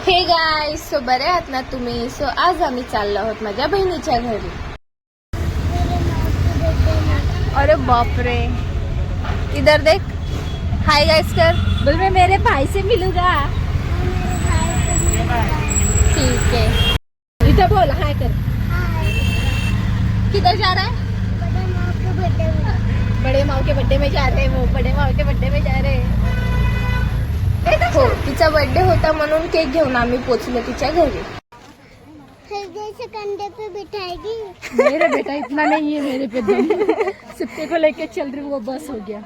Hey guys, so बरे आहात ना तुम्ही? सो आज आम्ही चाललो आहोत माझ्या बहिणीच्या घरी. अरे बाप रे, इधर देख. हाय गाइस कर. बोल मैं मेरे भाई से मिलूंगा. ठीक है. इधर बोल हाय कर. किधर जा रहा है? बड़े माँ के बर्थडे में जा रहे हैं. वो बड़े माँ के बर्थडे में जा रहे हैं. हो, तिचा बर्थडे होता म्हणून केक घेऊन आम्ही पोचलो तिच्या घरी. जैसे कंधे पे बिठाएगी. मेरे बेटा इतना नहीं है मेरे पे दम. सिप्ते को लेके चल रही वो बस हो गया,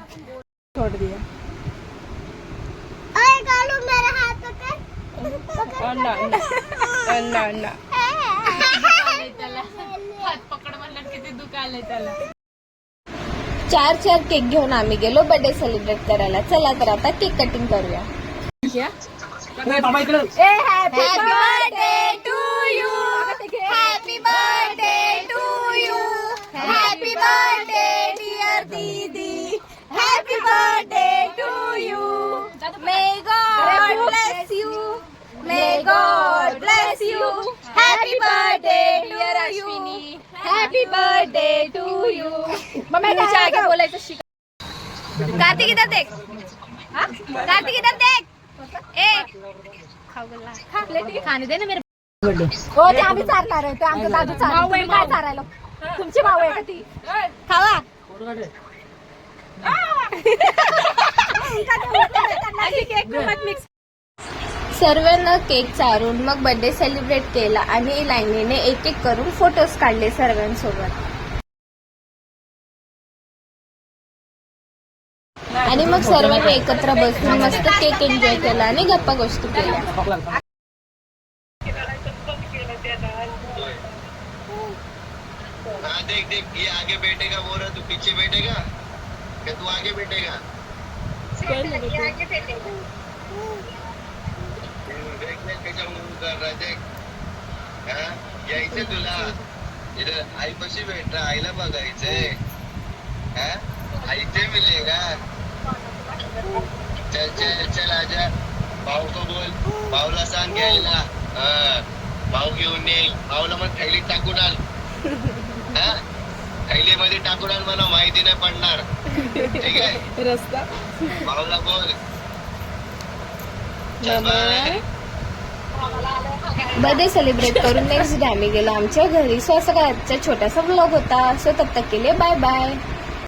छोड़ दिया. अरे कालू मेरा हाथ पकड़. ना हात पकड म्हणलं किती दुखायलंय त्याला. 4 केक घेऊन आम्ही गेलो बर्थडे सेलिब्रेट करायला. चला तर आता केक कटिंग करूया. Happy birthday to you. Happy birthday to you. Happy birthday dear didi. Happy birthday to you. May god bless you. May god bless you. Happy birthday dear Ashwini. Happy birthday to you. Mummy त्याच्या आगे बोलायचं शिक. कार्तिक इधर देख. कार्तिक इधर देख. खाने दे ना मेरे. हो, ते आम्ही चालणार आहे. ते आमचं दादू चालणार. काय चालायला? तुमची भाऊ आहे का ती? खावा. सर्वांना केक चारून मग बर्थडे सेलिब्रेट केला आणि लाईनीने एक एक करून फोटोज काढले सर्वांसोबत. आणि मग सर्वांनी एकत्र बसून मस्त केक एन्जॉय केला आणि गप्पा गोष्टी केल्या. देख देख, ये आगे बैठेगा बोल रहा, तू पीछे बैठेगा क्या? तू आगे बैठेगा. देख देख कैसा मूव कर रहा है. देख यायचं तुला. इधर आईपाशी भेट. आईला बघायचंय. आईचे मिलेगा. चल चल चल आजा. भाऊ को बोल. भाऊला सांग घ्यायला. भाऊ घेऊन येईल. भाऊला मग थैलीत टाकून आण. थैलीमध्ये टाकून आण मला माहिती नाही पडणार. ठीक आहे. रस्ता भाऊला बोल. चल बाय. बर्थडे सेलिब्रेट करून नेक्स्ट डे आम्ही गेलो आमच्या घरी. सो असा काय आजचा छोटासा व्लॉग होता. सो तब तक के लिए बाय बाय.